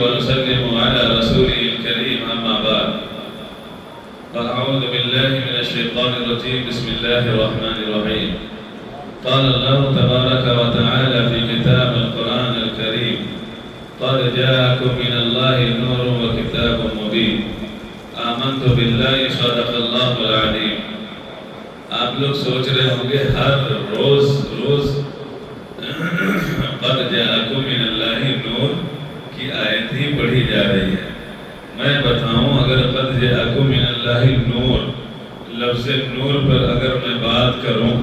ونسلم على رسوله الكريم أما بعد فأعوذ بالله من الشيطان الرجيم بسم الله الرحمن الرحيم قال الله تبارك وتعالى في كتاب القرآن الكريم قد جاءكم من الله نور وكتاب مبين آمنت بالله صدق الله العظيم. آپ لوگ سوچ رہے ہوں گے ہر روز قد جاءكم من الله نور کی آیت ہی پڑھی جا رہی ہے. میں بتاؤں اگر قد جاءكم من الله نور لفظ نور پر اگر میں بات کروں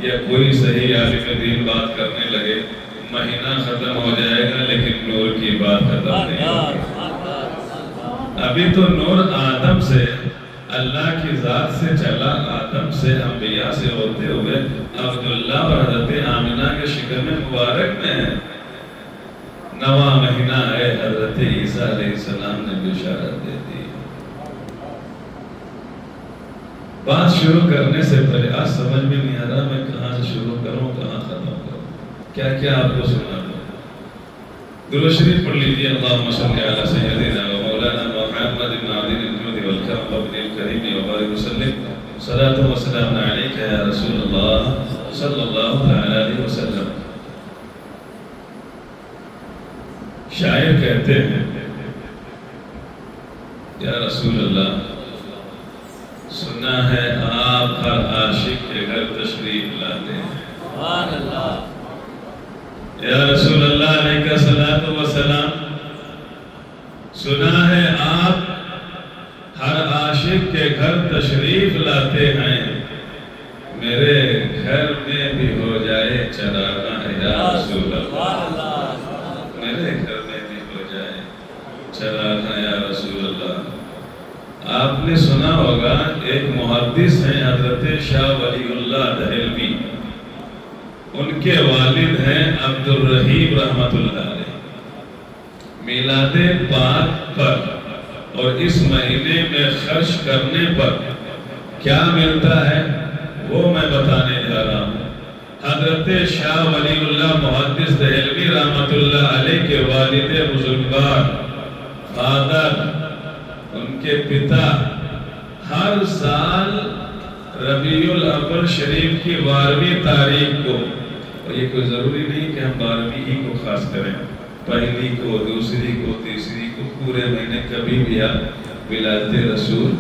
یا کوئی صحیح عالم دین بات کرنے لگے مہینہ ختم ہو جائے گا لیکن نور کی بات ختم نہیں ہوگی. ابھی تو نور آدم سے اللہ کی ذات سے چلا، آدم سے انبیاء سے ہوتے ہوئے عبداللہ اور حضرت آمنہ کے شکم مبارک میں ہے. نواں مہینہ ہے، حضرت عیسیٰ علیہ السلام نے بشارت دے دی. بات شروع کرنے سے پہلے آج سمجھ میں نہیں آ رہا میں کہاں سے شروع کروں کہاں ختم کروں، کیا کیا آپ کو سنا دوں. درود شریف پڑھ لیجیے. اللہم صلی علی سیدنا و مولانا محمد معدن الجود والکرم وابن الکریم وبارک وسلم. صلاۃ و سلام علیک یا رسول اللہ صلی اللہ علیہ وسلم. شاعر کہتے ہیں یا رسول اللہ سنا ہے آپ ہر عاشق کے گھر تشریف لاتے ہیں. سبحان اللہ. یا رسول اللہ علیہ الصلوۃ والسلام سنا ہے آپ ہر عاشق کے گھر تشریف لاتے ہیں. میرے گھر میں بھی ہو جائے چراغاں یا رسول اللہ. میرے گھر میں بھی ہو جائے چراغاں یا رسول اللہ. آپ نے سنا ہوگا ایک محدث ہیں حضرت شاہ ولی اللہ دہلوی، ان کے والد ہیں عبد الرحیم رحمت اللہ علیہ. میلاد پاک پر اور اس مہینے میں خرچ کرنے پر کیا ملتا ہے وہ میں بتانے جا رہا ہوں. حضرت شاہ ولی اللہ محدث دہلوی رحمت اللہ علیہ کے والد بزرگوار فادر ان کے پتا ہر سال ربیع الاول شریف کی 12ویں تاریخ کو، اور یہ کوئی ضروری نہیں کہ ہم 12ویں ہی کو خاص کریں، پہلی کو، دوسری کو، تیسری کو، پورے مہینے کبھی بھی آپ ولادت رسول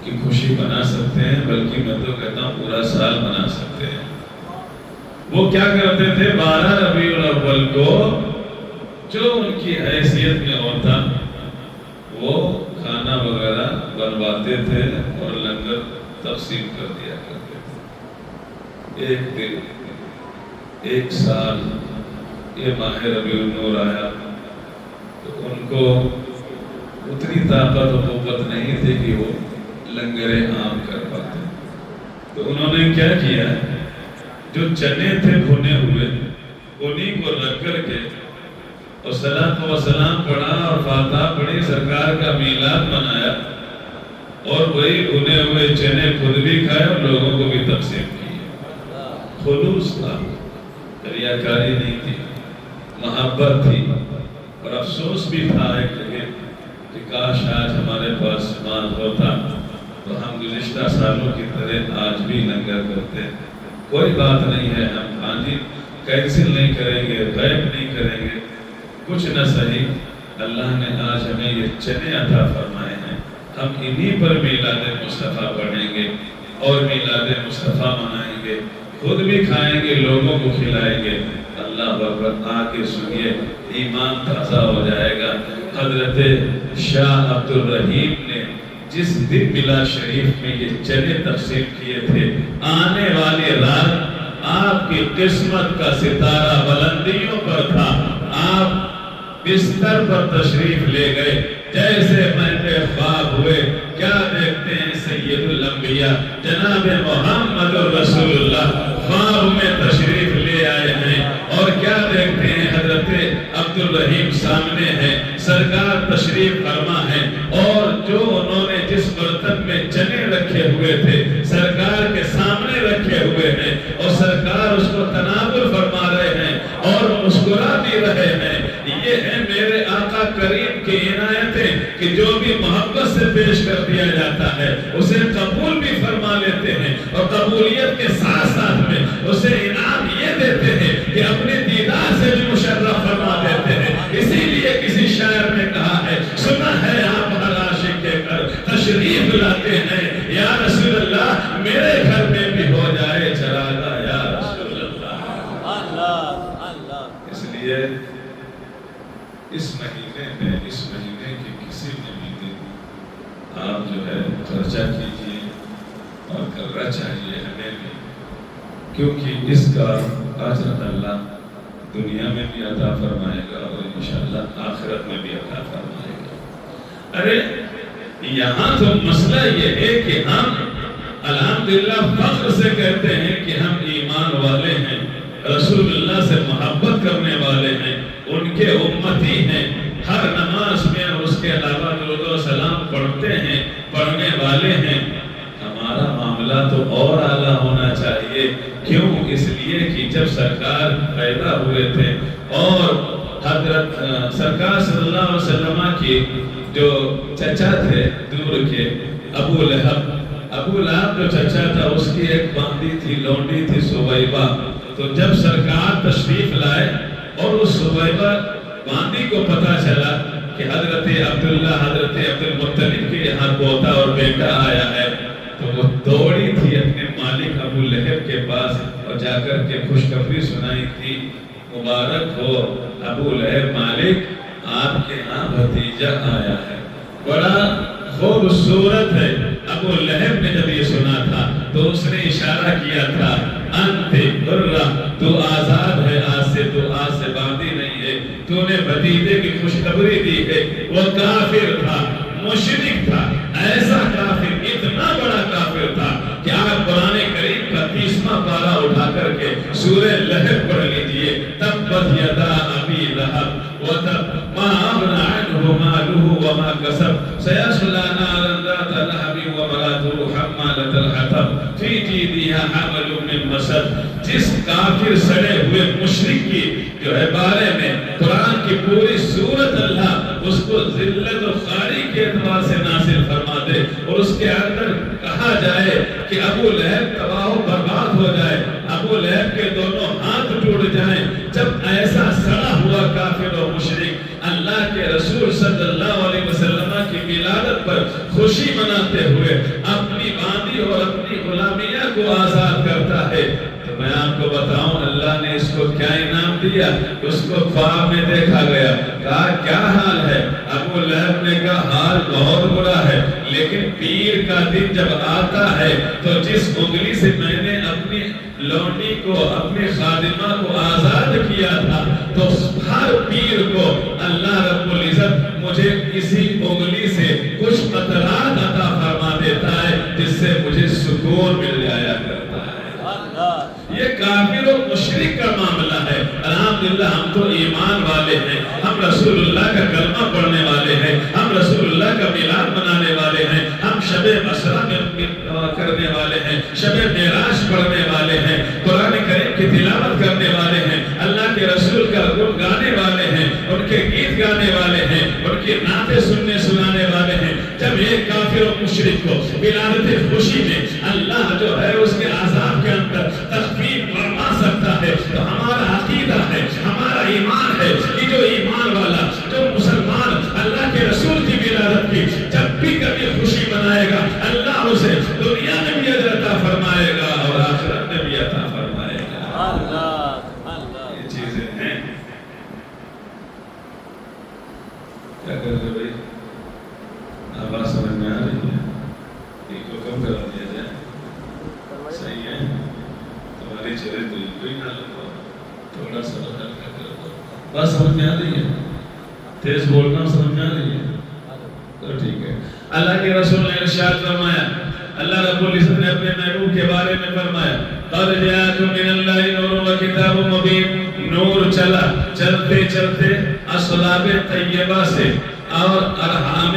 کی خوشی بنا سکتے ہیں، بلکہ میں تو کہتا ہوں پورا سال بنا سکتے ہیں. وہ کیا کرتے تھے 12 ربیع الاول کو جو ان کی حیثیت میں ہوتا وہ کھانا وغیرہ بنواتے تھے اور لنگر تقسیم کر دیا کرتے تھے. ایک دن ایک سال یہ ماہ ربیع النور آیا تو ان کو اتنی طاقت و قوت نہیں تھی کہ وہ لنگر عام کر پاتے. تو انہوں نے کیا کیا، جو چنے تھے بھنے ہوئے انہیں کو رکھ کر کے اور صلاۃ و سلام پڑھا اور فاتحہ پڑھی، سرکار کا میلاد منایا اور وہی بھنے ہوئے چنے خود بھی کھائے اور لوگوں کو بھی تقسیم کی. خلوص تھا، ریاکاری نہیں تھی، محبت تھی. اور افسوس بھی تھا ایک جگہ کہ کاش آج ہمارے پاس مال ہوتا تو ہم گزشتہ سالوں کی طرح آج بھی لنگر کرتے. کوئی بات نہیں ہے، ہم حاضر کینسل نہیں کریں گے، غائب نہیں کریں گے، کچھ نہ صحیح اللہ نے آج ہمیں یہ چنے عطا فرمائے ہیں، ہم انہی پر میلاد مصطفیٰ پڑھیں گے اور میلاد مصطفیٰ منائیں گے، خود بھی کھائیں گے، لوگوں کو کھلائیں گے. اللہ اکبر. آ کے سنیے، ایمان تازہ ہو جائے گا. حضرت شاہ عبد الرحیم نے جس دن ملا شریف میں یہ چنے تقسیم کیے تھے، آنے والی رات آپ کی قسمت کا ستارہ بلندیوں پر تھا. آپ بستر پر تشریف لے گئے، جیسے میں نے خواب ہوئے کیا دیکھتے ہیں سید الانبیاء جناب محمد رسول اللہ خواب میں تشریف لے آئے ہیں اور کیا دیکھتے ہیں حضرت عبد الرحیم سامنے ہیں، سرکار تشریف فرما ہے اور جو انہوں نے جس برتن میں چنے رکھے ہوئے تھے سرکار کے سامنے رکھے ہوئے ہیں اور سرکار اس کو تناول فرما رہے ہیں اور مسکرا بھی رہے ہیں. یہ ہے میرے آقا کریم کی عنایتیں کہ جو بھی محبت سے پیش کر دیا جاتا ہے اسے قبول بھی فرما لیتے ہیں، اور قبولیت کے ساتھ ساتھ میں اسے انعام یہ دیتے ہیں کہ اپنے دیدار سے بھی مشرف فرما دیتے ہیں۔ اسی لیے کسی شاعر نے کہا ہے، سنا ہے آپ ہر عاشق کے گھر تشریف لاتے ہیں، یا رسول اللہ میرے گھر میں بھی ہو جائے چراغا یا رسول اللہ۔ اس لیے اس مہینے کی کسی بھی دن آپ جو ہے خرچہ کیجیے، اور کرنا چاہیے ہمیں بھی، کیونکہ اس کا اجر اللہ دنیا میں بھی عطا فرمائے گا اور انشاءاللہ آخرت میں بھی عطا فرمائے گا۔ ارے یہاں تو مسئلہ یہ ہے کہ ہم الحمدللہ فخر سے کہتے ہیں کہ ہم ایمان والے ہیں، رسول اللہ سے محبت کرنے والے ہیں، ان کے امتی ہیں، ہر نماز میں اور اس کے علاوہ درود و سلام پڑھتے ہیں، پڑھنے والے ہیں۔ ہمارا معاملہ تو اور اعلیٰ ہونا چاہیے۔ کیوں؟ اس لیے کہ جب سرکار پیدا ہوئے تھے اور حضرت سرکار صلی اللہ علیہ وسلم کی جو چچا تھے دور کے ابو لہب جو چچا تھا، اس کی ایک باندی تھی، لونڈی تھی سویبہ۔ تو جب سرکار تشریف لائے اور اس سویبہ باندی کو پتا چلا کہ حضرت عبداللہ حضرت عبدالمطلب کے یہاں پوتا اور بیٹا آیا ہے، تو وہ دوڑی تھی اپنے مالک ابو لہب کے پاس اور جا کر کے خوشخبری سنائی تھی، مبارک ہو ابو لہب مالک، آپ کے ہاں بھتیجا آیا ہے، بڑا خوبصورت ہے۔ ابو لہب نے جب یہ سنا تھا تو اس نے اشارہ کیا تھا، انت حرہ، تو آزاد ہے، آج سے باندھی نہیں ہے، تو نے بھتیجے کی خوشخبری دی ہے۔ وہ کافر تھا، مشرک تھا، ایسا کافر، اتنا بڑا کافر تھا کہ آپ قرآن کریم کا 30واں پارہ اٹھا کر کے سورہ لہب پڑھ لیجئے، تبت یدا ابی لہب وتب ما اغنی عنہ مالہ وما کسب سیصلی نارا ذات لہب وامرأتہ حمالۃ الحطب فی جیدہا حبل من مسد۔ جس کافر سڑے ہوئے مشرک کی جو ہے بارے میں قرآن کی پوری سورت اللہ اس کو ذلت و خاری کے اعتبار سے نازل فرما دے، اور اس کے اندر کہا جائے کہ ابو لہب تباہ و برباد ہو جائے، ابو لہب کے دونوں ہاتھ ٹوٹ جائیں۔ جب ایسا سڑا ہوا کافر و مشرک اللہ کے رسول صلی اللہ علیہ وسلم کی ولادت پر خوشی مناتے ہوئے اپنی باندی اور اپنی غلامیہ کو آزاد کرتا ہے، تو میں آپ کو بتاؤں اللہ نے اس کو کیا انعام دیا؟ اس کو خواب میں دیکھا گیا، کہا کیا حال ہے؟ ابو لہب نے کہا حال بہت برا ہے، لیکن پیر کا دن جب آتا ہے تو جس انگلی سے میں نے اپنی لونڈی کو اپنے خادمہ کو آزاد کیا تھا، تو ہر پیر کو اللہ رب العزت مجھے اسی انگلی سے کچھ قطرات عطا فرما دیتا ہے، جس سے مجھے سکون مل جایا کرتا ہے۔ یہ کافر و مشرک کا معاملہ ہے۔ الحمدللہ ہم تو ایمان والے ہیں، ہم رسول اللہ کا کلمہ پڑھنے والے ہیں، ہم رسول اللہ کا میلاد منانے والے ہیں، ہم شب مسرہ میں کرنے والے ہیں، شب معراج پڑھنے والے ہیں، قرآن کریم کی تلاوت کرنے والے ہیں، اللہ کے رسول کا گن گانے والے ہیں، ان کے گیت گانے والے ہیں، ان کی نعتیں سنانے والے ہیں۔ جب ایک کافر و مشرک کو ولادت خوشی میں اللہ جو ہے اس کے عذاب کے اندر تخفیف فرما سکتا ہے، تو ہمارا عقیدہ ہے، ہمارا ایمان ہے کہ جو ایمان والا، جو مسلمان اللہ کے رسول کی ولادت کی جب بھی کبھی خوشی منائے گا، اللہ اسے دنیا میں بھی اجر عطا فرمائے گا اور آخرت میں بھی عطا فرمائے گا۔ یہ چیزیں ہیں۔ کیا کر رہے بھائی؟ آواز سمجھ میں آ رہی ہے؟ ایک کو کم کرا دیا جائے، صحیح ہے؟ تمہاری چہرے تو کوئی نہ لگا، تھوڑا سا بدل کر دو۔ بات سمجھ میں آ رہی ہے؟ تیز بولنا سمجھ میں آ رہی ہے؟ تو ٹھیک ہے۔ اللہ کے رسول نے ارشاد فرمایا، اللہ رب العزت نے اپنے محبوب کے بارے میں فرمایا، قَدْ جَاءَكُم مِّنَ اللَّهِ نُورٌ وَكِتَابٌ مُّبِينٌ۔ نور چلا، چلتے چلتے اصلاب طیبہ سے اور ارحام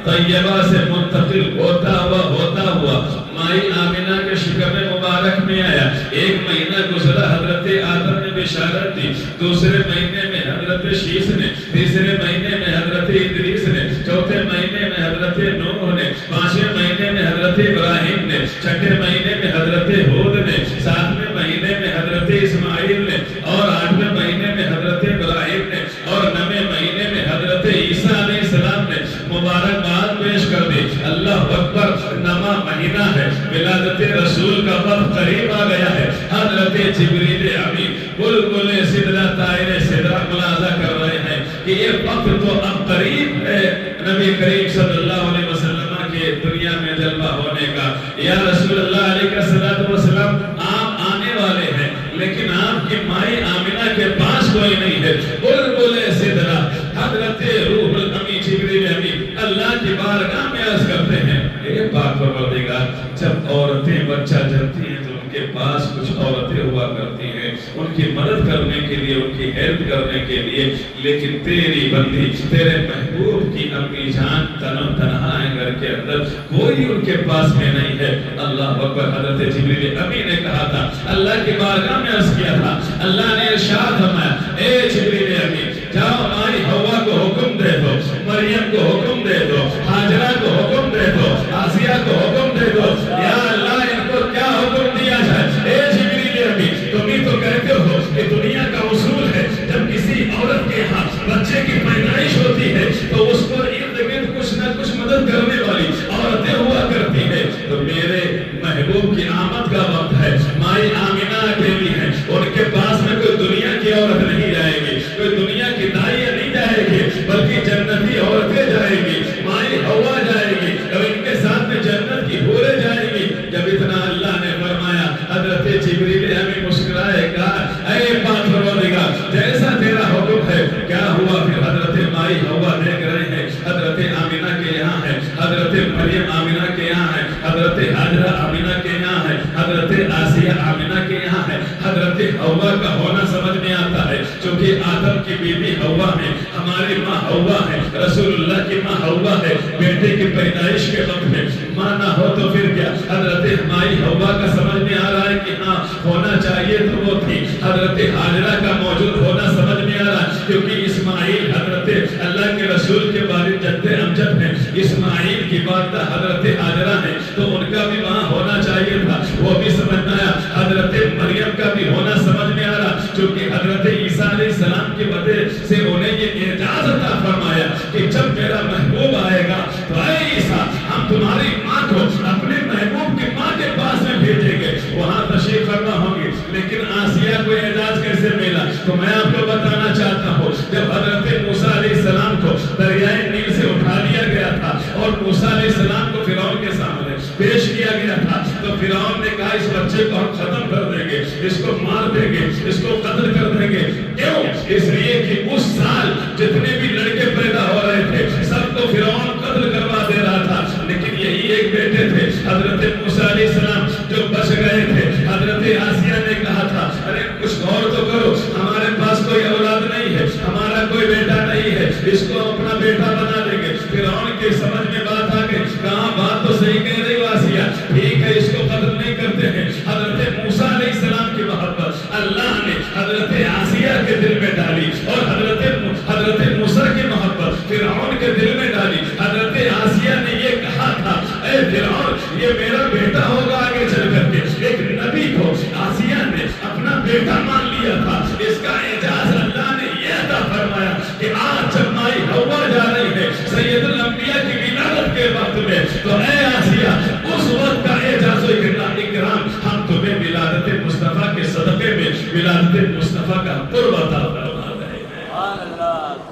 طیبہ سے منتقل ہوتا ہوا مائی آمینہ کے شکم مبارک میں آیا۔ ایک مہینہ گزرا، حضرت آدم نے بشارت دی، دوسرے مہینے میں میں حضرت شیس نے، تیسرے مہینے میں حضرت ادریس نے، چوتھے مہینے میں حضرت نوح نے، پانچویں مہینے میں حضرت ابراہیم نے، چھٹے مہینے میں حضرت ہود نے، ساتویں مہینے میں حضرت اسماعیل نے، اور آٹھویں مہینے میں حضرت ابراہیم نے، اور نویں مہینے میں حضرت عیسیٰ علیہ السلام نے مبارکباد پیش کر دی۔ اللہ اکبر، نواں مہینہ ہے، ولادت رسول کا وقت قریب آ گیا ہے۔ حضرت جبریل امین بلبل سدرہ طائر سدرہ ملاحظہ کر رہے ہیں کہ یہ وقت تو اب قریب ہے نبی کریم صلی اللہ علیہ وسلم کے دنیا میں جلوہ ہونے کا۔ یا رسول اللہ علیہ السلام آپ آنے والے ہیں، لیکن آپ کی مائی آمنہ کے پاس کوئی نہیں ہے۔ بلبل سدرہ حضرت روح الامین جبریل امین اللہ کی بارگاہ میں عرض کرتے ہیں، اے پاک پروردگار، جب عورتیں بچہ جنتی ہیں تو ان کے پاس کچھ عورتیں ہوا کرتی ہیں ان کی مدد کرنے کے لیے، ان کی ہیلپ کرنے کے لیے، لیکن تیری بندی تیرے محبوب کی امی جان تنہا ہے گھر کے اندر، کوئی ان کے پاس میں نہیں ہے۔ اللہ اکبر، حضرت جبریل امین نے کہا تھا، اللہ کی بارگاہ میں عرض کیا تھا، اللہ نے ارشاد فرمایا، اے جبریل امین جاؤ مائی حوا کو حکم دے دو، مریم کو حکم دے دو، ہاجرہ کو حکم دے دو، آسیہ کو حکم دے دو۔ یا اللہ ان کو کیا حکم دیا جائے؟ اے جبریل امین تم ہی تو کہتے ہو کہ دنیا کا اصول ہے جب کسی عورت کے ہاں بچے کی پیدائش ہوتی ہے تو اس کو ارد گرد کچھ نہ کچھ مدد کرنے والی عورتیں ہوا کرتی ہیں۔ تو میرے محبوب کی آمد کا وقت ہے، مائی آمنہ اکیلی ہے، ان کے پاس میں کوئی دنیا کی عورت نہیں جائے گی، کوئی دنیا کی دائیہ نہیں جائے گی، بلکہ جنتی عورتیں جائے گی، مائی حوا جائے گی اور ان کے ساتھ میں جنت کی حوریں جائے گی۔ جب اتنا اللہ نے فرمایا، حضرت جبریل امین مسکرائے کہا، اے پاک پروردگار جیسا تیرا حکم ہے۔ کیا ہوا پھر؟ حضرت مائی حوا دیکھ رہے ہیں، حضرت آمنہ کے یہاں ہے، حضرت مریم آمنہ کے یہاں ہے، حضرت ہاجرہ آمنہ کے یہاں ہے، حضرت آسیہ آمنہ کے یہاں ہے۔ حضرت حوا کا ہونا سمجھ میں آتا ہے، چونکہ آدم کی بیوی حوا ہے، ہماری ماں حوا ہے، رسول اللہ کی ماں حوا ہے۔ بیٹے کی پیدائش کے وقت میں ماں نہ ہو تو پھر کیا؟ حضرت مائی حوا کا سمجھ میں آ رہا ہے کہ ہاں ہونا چاہیے تو وہ تھی۔ حضرت ہاجرہ کا موجود ہونا سمجھ میں آ رہا ہے، کیونکہ اسماعیل حضرت اللہ کے رسول کے والد جد امجد ہیں، اسماعیل کی والدہ حضرت ہاجرہ ہیں، تو ان کا بھی وہاں ہونا چاہیے تھا، وہ بھی سمجھ میں آیا۔ حضرت مریم کا بھی ہونا سمجھ میں آ رہا، چونکہ حضرت عیسیٰ علیہ السلام کی وجہ سے انہیں یہ اعجاز عطا فرمایا کہ جب میرا محبوب آئے گا تو اے عیسیٰ ہم تمہاری ماں کو اپنے محبوب کی ماں کے پاس میں بھیجیں گے، وہاں تشریف فرما ہوں گے۔ لیکن آسیہ کو اعجاز کیسے ملا؟ تو میں آپ کو بتانا چاہتا ہوں، جب حضرت موسیٰ علیہ السلام کو دریائے نیل سے اٹھا لیا گیا تھا اور موسیٰ علیہ السلام کو فرعون کے سامنے پیش کیا گیا تھا، تو فرعون نے کہا اس بچے کو ہم ختم کر دیں گے، اس کو مار دیں گے، اس کو قتل کر دیں گے۔ کیوں؟ اس لیے کہ اس سال جتنے بھی لڑکے پیدا ہو رہے تھے سب کو فرعون قتل کروا دے رہا تھا، لیکن یہی ایک بیٹے تھے حضرت موسیٰ علیہ السلام جو بچ گئے تھے۔ حضرت آسیہ نے کہا تھا، ارے کچھ غور تو کرو، ہمارے پاس کوئی اولاد نہیں ہے، ہمارا کوئی بیٹا نہیں ہے، اس کو اپنا بیٹا بنا دیں گے۔ فرعون کی سمجھ میں بات آ گئی، کہاں بات تو صحیح کہہ رہی ہو آسیہ، ٹھیک ہے اس کو قتل نہیں کرتے ہیں۔ حضرت موسیٰ علیہ السلام کی محبت اللہ نے حضرت آسیہ کے دل میں ڈالی اور حضرت موسیٰ کی محبت فرعون کے دل میں ڈالی۔ حضرت آسیہ نے یہ کہا تھا، اے فرعون یہ میرا بیٹا ہوگا آگے چل کر کے۔ ایک نبی کو آسیہ نے اپنا بیٹا مان لیا تھا۔ اس کا اعجاز اللہ نے یہ عطا فرمایا کہ آج جب مائی حوا جا رہی ہے سید الانبیاء کی ولادت کے وقت میں، تو اے آسیہ اس وقت کا اعجاز و اکرام ہم تمہیں ولادت مصطفیٰ کے صدقے میں ولادت مصطفیٰ کا قرب عطا فرما رہے ہیں۔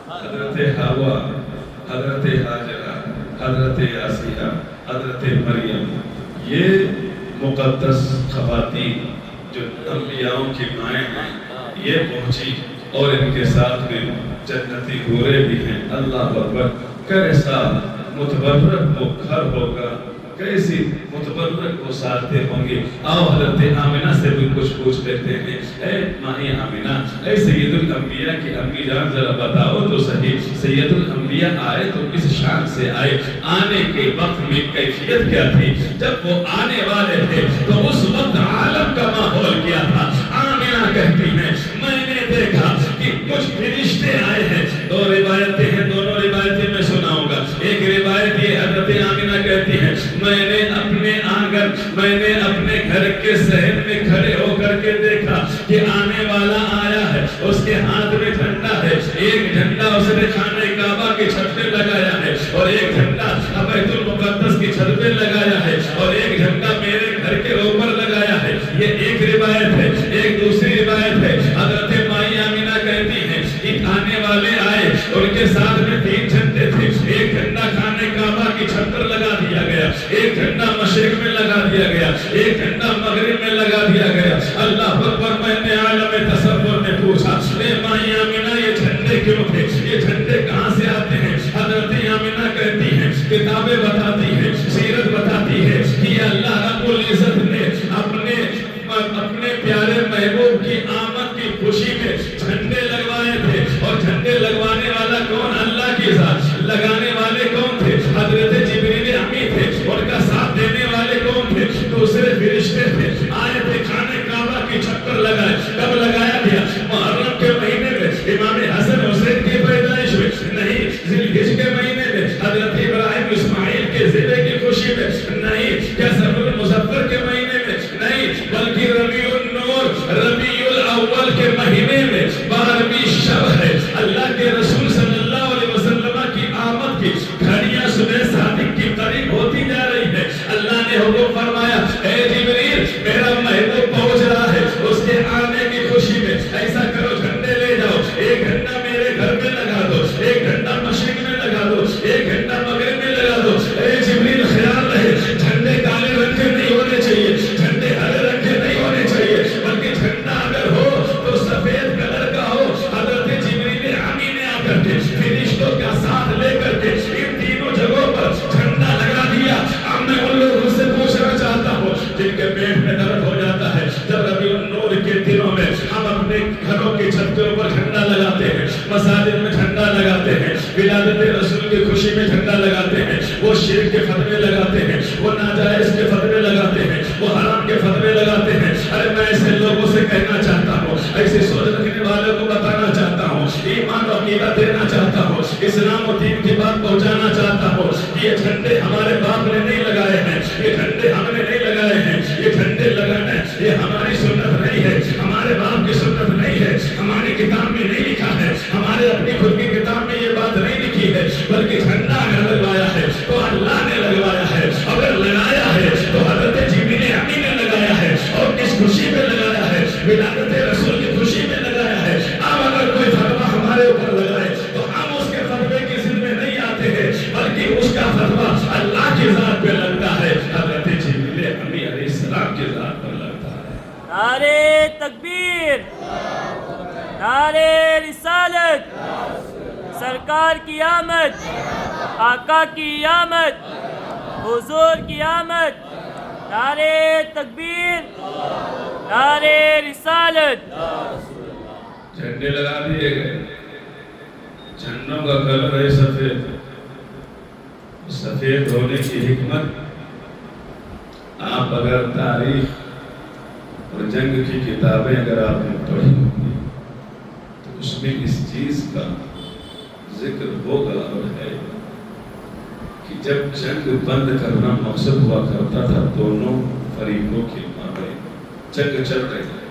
حضرت حوا، حضرت ہاجرہ، حضرت آسیہ، حضرت مریم، یہ مقدس خواتین جو انبیاءوں کی مائیں ہیں، یہ پہنچی اور ان کے ساتھ میں جنتی حوریں بھی ہیں۔ اللہ اکبر، کیسا متبرک وہ گھر ہوگا، کیسی متبرک وہ ساتھیں ہوں گے۔ آؤ حضرت آمنہ سے بھی کچھ پوچھ لیتے ہیں، اے ماں آمنہ، اے سید الانبیاء کی امی جان ذرا بتاؤ تو صحیح، سید الانبیاء آئے تو کس شان سے آئے؟ آنے کے وقت میں کیفیت کیا تھی؟ جب وہ آنے والے تھے تو اس وقت عالم کا ماحول کیا تھا؟ آمنہ کہتی ہیں میں نے دیکھا کہ کچھ فرشتے آئے ہیں. دو روایتیں ہیں, دونوں روایتیں میں سناؤں گا. ایک روایت یہ حضرت آمنہ کہتی ہے میں نے اپنے آنگن, میں نے اپنے گھر کے صحن میں کھڑے ہو کر کے دیکھا کہ آنے والا آیا ہے, اس کے ہاتھ میں جھنڈا ہے. ایک جھنڈا اس نے خانہ کعبہ کی چھت پہ لگایا ہے اور ایک جھنڈا بیت المقدس کی چھت پہ لگایا ہے اور ایک جھنڈا میرے گھر کے اوپر لگایا ہے. یہ ایک روایت ہے. ایک دوسری روایت ہے, حضرت مائی آمنہ کہتی ہیں کہ آنے والے آئے, ان کے ساتھ میں 3 جھنڈے تھے. ایک جھنڈا خانہ کعبہ کی چھت پر لگا دیا گیا, ایک جھنڈا مشرق میں لگا دیا گیا, ایک جھنڈا مغرب میں لگا دیا گیا. اللہ اکبر. میں نے عالم تصور میں پوچھا اے مائی آمنہ یہ جھنڈے کیوں تھے, یہ جھنڈے کہاں سے آتے ہیں؟ حضرت آمنہ کہتی ہیں کتابیں بتاتی ہیں, سیرت بتاتی ہے کہ اللہ رب العزت نے اپنے پیارے محبوب کی آمد کی خوشی میں جھنڈے لگوائے تھے. اور جھنڈے لگوانے والا کون؟ اللہ کی ذات. لگانے والے کون تھے؟ حضرت جبریل امی تھے. ان کا ساتھ دینے والے کون تھے؟ دوسرے فرشتے تھے. آئے تھے خانہ کعبہ کی چھت پر لگائے. کب لگایا گیا؟ محرم کے مہینے میں, امام حسن حسین کی پیدائش میں نہیں, ذی الحجہ کے مہینے میں, حضرت ابراہیم اسماعیل کے ذبح کی خوشی میں نہیں, کیا سفر المظفر کے مہینے میں نہیں, بلکہ ربیع النور, ربیع الاول کے مہینے میں 12ویں شب ہے. اللہ کے رسول صلی اللہ علیہ وسلم کی آمد کی گھڑیاں صبح صادق کی قریب ہوتی جا رہی ہے. اللہ نے حکم فرمایا اے جبریل میرا محبوب پہنچ رہا ہے, اس کے آنے کی خوشی میں ایسا کرو جھنڈے لے جاؤ, ایک گھنٹہ میرے گھر میں لگا دو, ایک گھنٹہ مشرق میں لگا دو, ایک گھنٹہ مغرب میں لگا دو. اے جبریل خیال رہے جھنڈے کالے رنگ کے نہیں ہونے چاہیے, جھنڈے ہرے رنگ کے نہیں ہونے چاہیے, بلکہ جھنڈا اگر ہو تو سفید کلر کا ہو. حضرت جبریل امی نے آ کر کے فرشتوں کا ساتھ لے کر کے ان تینوں جگہوں پر جھنڈا لگا دیا. اب میں ان لوگوں سے پوچھنا چاہتا ہوں جن کے پیٹ میں درد ہو جاتا ہے, جب ربیع النور کے دنوں میں ہم اپنے گھروں کی چھت کے اوپر جھنڈا لگاتے ہیں, مساجد میں جھنڈا لگاتے ہیں, ولادت رسول کی خوشی میں جھنڈا لگاتے ہیں, وہ شرک کے فتوے لگاتے ہیں, وہ ناجائز کے فتوے لگاتے ہیں, وہ حرام کے فتوے لگاتے ہیں. ارے میں ایسے لوگوں سے کہنا چاہتا ہوں, ایسے سوچ رکھنے والوں کو بتانا چاہتا ہوں, ایمان و عقیدہ دینا چاہتا ہوں, اسلام و دین کی بات پہنچانا چاہتا ہوں کہ یہ جھنڈے ہمارے باپ نے نہیں لگائے ہیں, یہ جھنڈے ہم نے نہیں لگائے ہیں, یہ جھنڈے لگانا یہ ہماری سنت نہیں ہے, ہمارے باپ کی سنت نہیں ہے, ہماری کتاب میں نہیں لکھا ہے, ہمارے اپنی خود کی کتاب میں یہ بات نہیں لکھی ہے, بلکہ جھنڈا اگر لگوایا ہے تو اللہ نے لگوایا ہے, اگر لگایا ہے تو حضرت جبریل امی نے لگایا ہے. اور کس خوشی میں لگایا ہے؟ ولادت رسول کی خوشی میں لگایا ہے. اب اگر کوئی فتویٰ ہمارے اوپر لگائے تو ہم اس کے فتوے کی ضد میں نہیں آتے ہیں, بلکہ اس کا فتویٰ اللہ کی ذات پہ لگتا ہے, حضرت جبریل امی علیہ السلام کی ذات پر لگتا ہے. نعرے تکبیر, نعرے رسالت, سرکار کی آمد, آقا کی آمد, حضور کی آمد. نعرے تکبیر, نعرے رسالت. جھنڈے لگا دیے گئے, جھنڈوں کا کلر ہے سفید. سفید ہونے کی حکمت آپ اگر تاریخ اور جنگ کی کتابیں اگر آپ نے پڑھی ہوگی تو اس میں اس چیز کا ذکر ہوگا اور ہے کہ جب جنگ بند کرنا مقصد ہوا کرتا تھا دونوں فریقوں کے مابین جنگ چل رہی ہے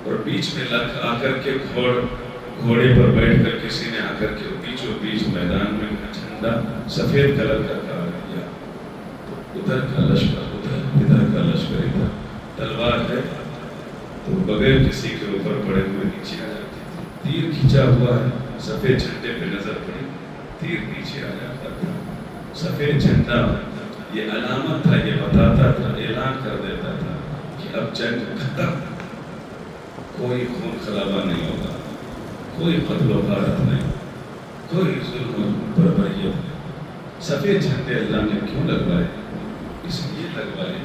اور بیچ میں لگ آ کر کے گھوڑے پر بیٹھ کر کسی نے آ کر کے بیچ میدان میں جھنڈا سفید کلر کا کہا گیا تو ادھر کا لشکر ادھر کا لشکر ادھر, تلوار ہے تو بغیر کسی کے اوپر پڑے ہوئے نیچے آ جاتی تھی. تیر کھینچا ہوا ہے, سفید جھنڈے پہ نظر پڑی, تیر نیچے آ جاتا تھا. سفید جھنڈا یہ علامت تھا, یہ بتاتا تھا, اعلان کر دیتا تھا کہ اب جنگ ختم, کوئی خون خرابہ نہیں ہوگا, کوئی قتل و غارت نہیں, کوئی ظلم و بربریت نہیں. سفید جھنڈے اللہ نے کیوں لگوائے؟ اس لیے لگوائے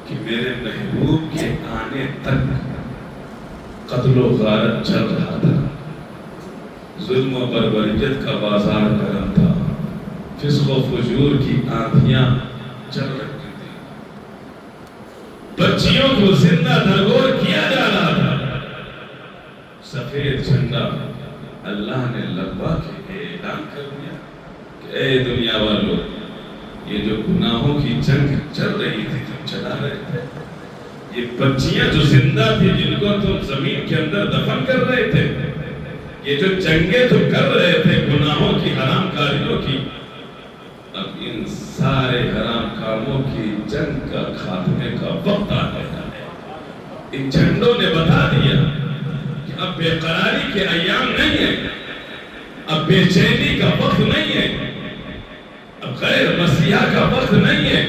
کہ میرے محبوب کے آنے تک قتل و غارت چل رہا تھا, ظلم و بربریت کا بازار گرم تھا, فسق و فجور کی آندھیاں چل رہی تھی, بچیوں کو زندہ درگور کیا جا رہا تھا. سفید سفید جھنڈا اللہ نے لگوا کے اعلان کر دیا کہ اے دنیا والوں، یہ جو گناہوں کی جنگ چل رہی تھی تم چلا رہے تھے، یہ بچیاں جو زندہ تھی جن کو تم زمین کے اندر دفن کر رہے تھے، یہ جو جنگیں تم کر رہے تھے گناہوں کی، حرام کاریوں کی، اب ان سارے حرام کاموں کی جنگ کا خاتمے کا وقت آ گیا ہے۔ ان جھنڈوں نے بتا دیا کہ اب بے قراری کے ایام نہیں ہیں، اب بے چینی کا وقت نہیں ہے، اب غیر مسیحا کا وقت نہیں ہے،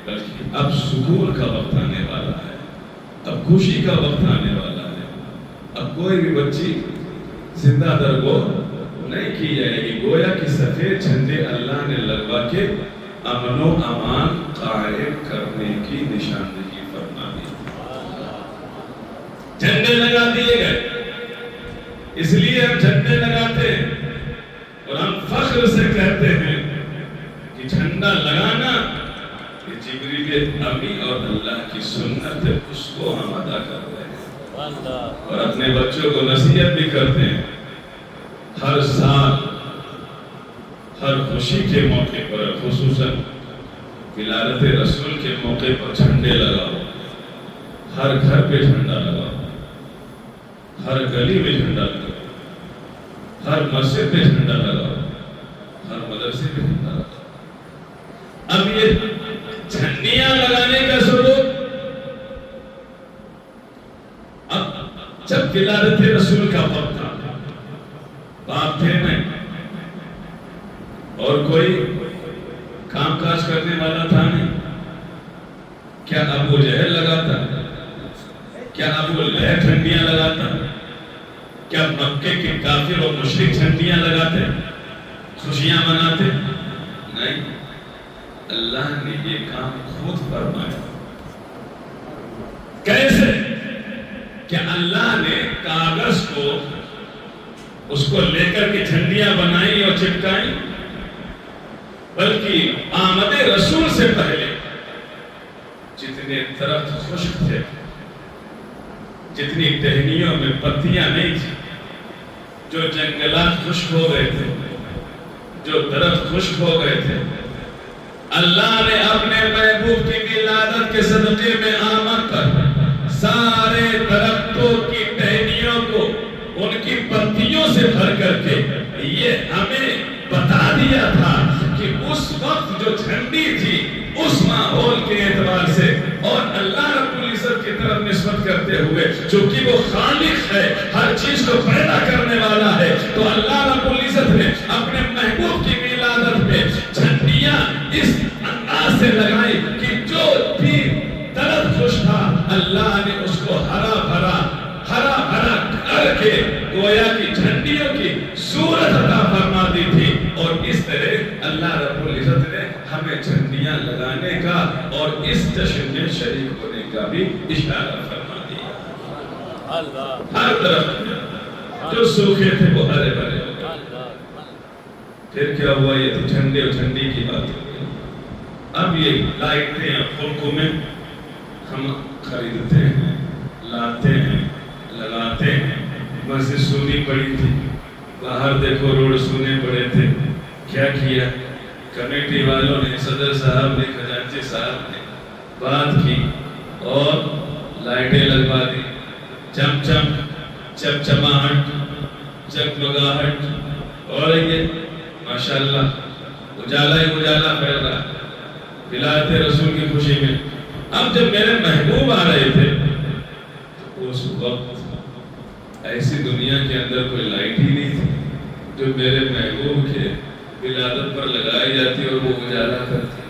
بلکہ اب سکون کا وقت آنے والا ہے، اب خوشی کا وقت آنے والا ہے۔ اب کوئی بھی بچی زندہ درگور نہیں کی جائے گی، گویا کہ سفید جھنڈے اللہ نے لگوا کے امن و امان قائم کرنے کی نشاندہی فرما دی۔ جھنڈے لگا دیے گئے، اس لیے ہم جھنڈے لگاتے ہیں اور ہم فخر سے کہتے ہیں کہ جھنڈا لگانا یہ جبریل امی اور اللہ کی سنت ہے، اس کو ہم ادا کر رہے ہیں اور اپنے بچوں کو نصیحت بھی کرتے ہیں، ہر سال ہر خوشی کے موقع پر، خصوصاً ولادت رسول کے موقع پر جھنڈے لگاؤ، ہر گھر پہ جھنڈا لگاؤ، ہر گلی میں جھنڈا لگاؤ، ہر مسجد میں جھنڈا لگاؤ، ہر مدرسے میں جھنڈا لگاؤ۔ اب یہ جھنڈیاں لگانے کا ضرورت اب جب ولادت رسول کا وقت تھا، باپ تھے نہیں اور کوئی کام کاج کرنے والا تھا نہیں، کیا ابو جہل لگاتا؟ کیا ابو لہب جھنڈیاں لگاتا؟ کیا مکے کے کافر اور مشرک جھنڈیاں لگاتے، خوشیاں مناتے؟ نہیں، اللہ نے یہ کام خود فرمایا۔ کیسے؟ کہ اللہ نے کاغذ کو اس کو لے کر کے جھنڈیاں بنائی اور چپکائی، بلکہ آمد رسول سے پہلے جتنے درخت خشک تھے، جتنی ٹہنیوں میں پتیاں نہیں تھی، جو جنگلات خشک ہو گئے تھے، جو درخت خشک ہو گئے تھے، اللہ نے اپنے محبوب کی ولادت کے صدقے میں آمد پر سارے درختوں کی ٹہنیوں کو ان کی پتیوں سے بھر کر کے یہ ہمیں بتا دیا تھا کہ اس وقت جو جھنڈی تھی اس ماحول کے اعتبار سے اور اللہ رب العزت کی طرف نسبت کرتے ہوئے، چونکہ وہ خالق ہے، ہر چیز کو پیدا کرنے والا ہے، تو اللہ رب العزت نے اپنے محبوب کی ولادت میں جھنڈیاں اس انداز سے لگائی کہ جو بھی درخت خوش تھا اللہ نے اس کو ہرا بھرا کر کے گویا کی جھنڈیوں کی صورت عطا فرما دی تھی، اور اس طرح اللہ رب العزت نے ہمیں جھنڈیاں لگانے کا اور اس جشن میں شریک ہونے کا بھی اشارہ فرما دیا۔ ہر طرف جو سوکھے تھے وہ ہرے بھرے ہو گئے۔ پھر کیا ہوا؟ یہ تو جھنڈے اور جھنڈی کی بات ہو گئی۔ اب یہ لائٹیں اور خلقوں میں ہم خریدتے ہیں، لاتے ہیں، لگاتے ہیں۔ مسجد سونی پڑی تھی، باہر دیکھو روڈ سونے پڑے تھے، کیا کیا؟ کمیٹی والوں نے، صدر صاحب نے، خزانچی صاحب نے بات کی اور لائٹیں لگوا دی، چم چمچماہٹ، جگمگاہٹ، اور یہ ماشاءاللہ اجالا ہی اجالا پھیل رہا ولادت رسول کی خوشی میں۔ اب جب میرے محبوب آ رہے تھے تو اس وقت ایسی دنیا کے اندر کوئی لائٹ ہی نہیں تھی جو میرے محبوب کے ولادت پر لگائی جاتی اور وہ اجالا کرتی،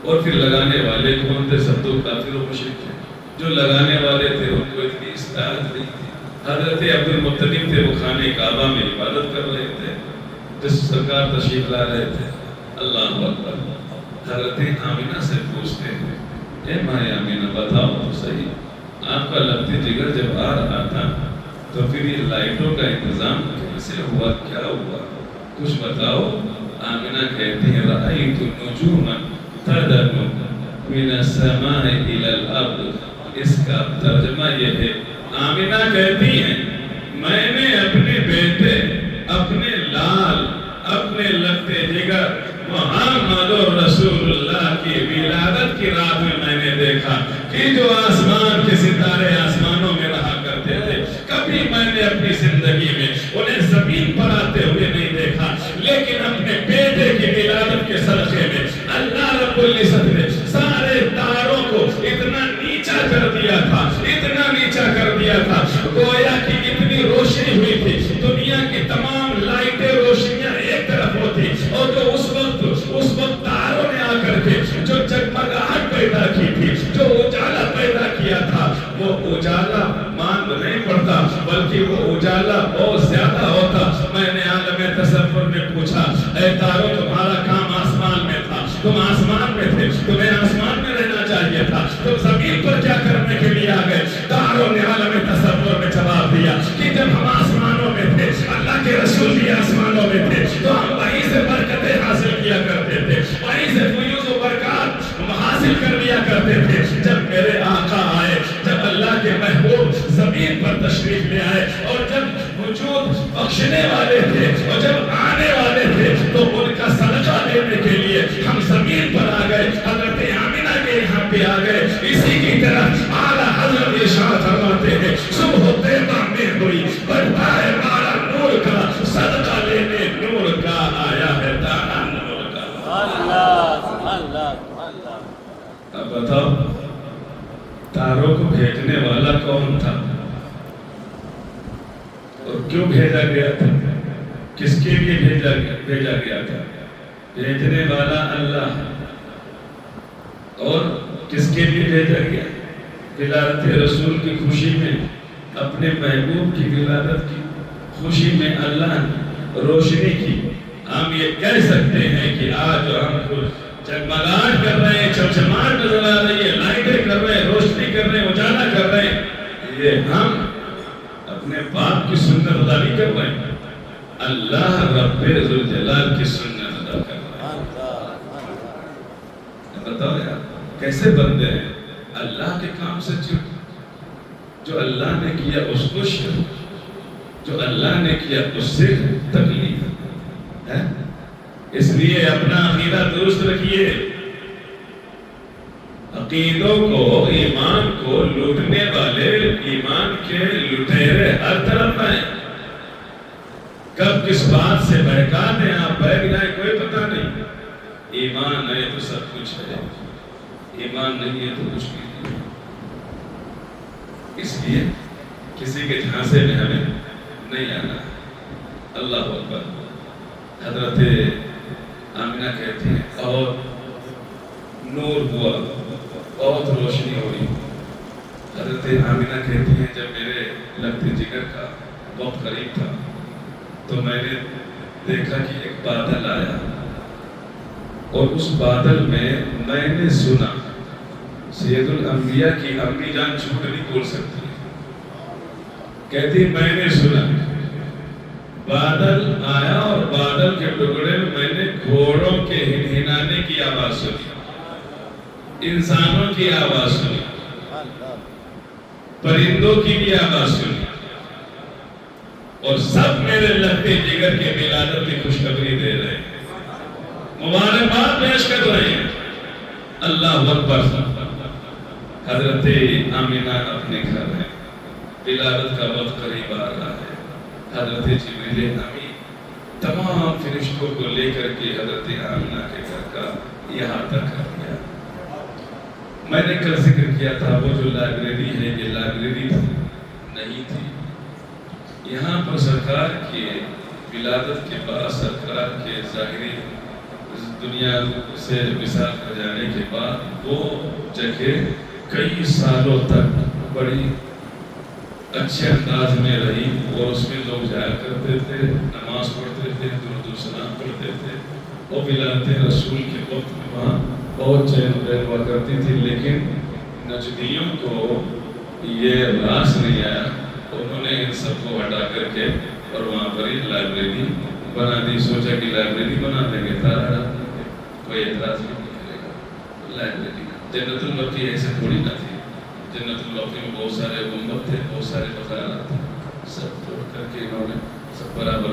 اور پھر لگانے والے کون تھے؟ سب تو کافر و مشرک تھے۔ جو لگانے والے تھے ان کو اتنی استطاعت نہیں تھی۔ حضرت عبد المطلب تھے، وہ خانہ کعبہ میں عبادت کر رہے تھے، جس سرکار تشریف لا رہے تھے۔ اللہ اکبر۔ حضرت آمینہ سے پوچھتے ہیں، اے ماں آمینہ بتاؤ تو صحیح، آپ کا لبتے جگر جب آ رہا تھا تو پھر یہ لائٹوں کا انتظام کیسے ہوا، کیا ہوا، کچھ بتاؤ۔ آمینہ کہتی ہیں، رأیت نجوما تدنو من السماء الى الارض۔ اس کا ترجمہ یہ ہے، آمینہ کہتی ہیں بیٹے اپنے لال اپنے لگتے جگر محمد رسول اللہ کی ولادت کی رات میں نے دیکھا کہ جو آسمان کے ستارے آسمانوں میں رہا کرتے تھے، کبھی میں نے اپنی زندگی میں انہیں زمین پر آتے ہوئے نہیں دیکھا، لیکن اپنے بیٹے کی ولادت کے صدقے میں اللہ رب العزت نے سارے تاروں کو اتنا نیچا کر دیا تھا، اتنا نیچا کر دیا تھا، گویا کہ اتنی روشنی ہوئی تھی، دنیا کی تمام لائٹیں روشنیاں ایک طرف ہوتی، اور جو اس وقت تاروں نے آ کر کے جو جگمگاہٹ پیدا کی تھی، جو اجالا پیدا کیا تھا، وہ اجالا ماند نہیں پڑتا بلکہ وہ اجالا بہت زیادہ ہوتا۔ میں نے عالم تصور میں پوچھا، اے تاروں تمہارا کام آسمان میں تھا، تم آسمان میں تھے، تمہیں آسمان میں رہنا چاہیے تھا، تم زمین پر کیا کرنے کے لیے آ گئے؟ تاروں نے عالم تصور میں جواب دیا کہ جب ہم آسمانوں میں تھے، اللہ کے رسول بھی آسمانوں میں تھے، تو ہم وہیں سے برکتیں حاصل کیا کرتے تھے، وہیں سے فیوز و برکات حاصل کر لیا کرتے تھے۔ جب میرے آقا آئے، جب اللہ کے محبوب زمین پر تشریف لے آئے، اور جب وجود بخشنے والے تھے اور جب آنے والے تھے، تو ان کا صدقہ لینے کے لیے ہم زمین پر آ گئے، حضرت آمینہ کے یہاں پہ آ گئے۔ اسی کی طرح اعلیٰ حضرت ارشاد فرماتے ہیں، صبح طیبہ میں ہوئی بڑھتا ہے مارا نور کا، صدقہ لینے نور کا آیا ہے دانا نور کا۔ اب بتاؤ تاروں کو بھیجنے والا کون تھا اور کیوں بھیجا گیا تھا؟ کس کے لیے بھیجا گیا تھا؟ بھیجنے والا اللہ، اور کس کے لیے بھیجا گیا؟ ولادت رسول کی خوشی میں، اپنے محبوب کی ولادت کی خوشی میں اللہ نے روشنی کی۔ ہم یہ کہہ سکتے ہیں کہ آج ہم جگمگاہٹ کر رہے ہیں، چمچماہٹ نظر آ رہی ہے، لائٹیں کر رہے ہیں، روشنی کر رہے ہیں، اجالا کر رہے ہیں، یہ ہم اپنے باپ کی سنت ادا نہیں کر رہے ہیں، اللہ رب ذوالجلال کی سنت ادا کر رہے ہیں۔ بتاؤ یار کیسے بندے ہیں؟ اللہ کے کام سے جو اللہ نے کیا اس کو جو اللہ نے کیا اس سے تکلیف ہے۔ اس لیے اپنا عقیدہ درست رکھیے، عقیدوں کو، ایمان کو لوٹنے والے ایمان کے لٹیرے ہر طرف ہیں، کب کس بات سے بہکا دیں آپ بہک جائیں کوئی پتہ نہیں۔ ایمان ہے تو سب کچھ ہے، ایمان نہیں ہے تو کچھ نہیں۔ اس لیے کسی کے جھانسے میں ہمیں نہیں آنا۔ اللہ اکبر۔ حضرت آمینہ کہتی ہیں اور نور ہوا، بہت روشنی ہوئی۔ حضرت آمینہ کہتی ہیں جب میرے لگتے جگر کا وقت قریب تھا تو میں نے دیکھا کہ ایک بادل آیا، اور اس بادل میں نے سنا، سید الانبیاء کی امی جان جھوٹ نہیں بول سکتی، کہتی میں نے سنا بادل آیا، اور بادل کے ٹکڑے میں نے گھوڑوں کے ہنہنانے کی آواز سنی، انسانوں کی آواز سنی، پرندوں کی بھی آواز سنی، اور سب میرے لگتے جگر کے ولادت کی خوشخبری دے رہے ہیں، مبارکباد پیش کر رہے ہیں۔ اللہ اکبر۔ حضرت آمینہ اپنے گھر ہیں، ولادت کا وقت قریب آ رہا ہے۔ حضرت جبریل امین تمام فرشتوں کو لے کر کے حضرت آمینہ کے گھر کا یہاں تک آ گیا۔ میں نے کل ذکر کیا تھا وہ جو لائبریری ہے یہ لائبریری نہیں تھی، یہاں پر سرکار کی ولادت کے بعد، سرکار کے ظاہری دنیا سے وصال ہو جانے کے بعد وہ جگہ کئی سالوں تک بڑی اچھے انداز میں رہی، اور اس میں لوگ جایا کرتے تھے، نماز پڑھتے تھے، درود و سلام پڑھتے تھے، اور ولادت رسول کے وقت میں وہاں بہت چین و ہوا کرتی تھی۔ لیکن نجدیوں کو یہ راس نہیں آیا، انہوں نے ان سب کو ہٹا کر کے اور وہاں پر ہی لائبریری بنا دی۔ سوچا کہ لائبریری بنا دیں گے، تارا کوئی اعتراض نہیں کرے گا۔ لائبریری جنت البقیع ایسے تھوڑی نہ تھی، جنت البقیع میں بہت سارے گنبد تھے، بہت سارے مزارات تھے، سب توڑ کر کے انہوں نے برابر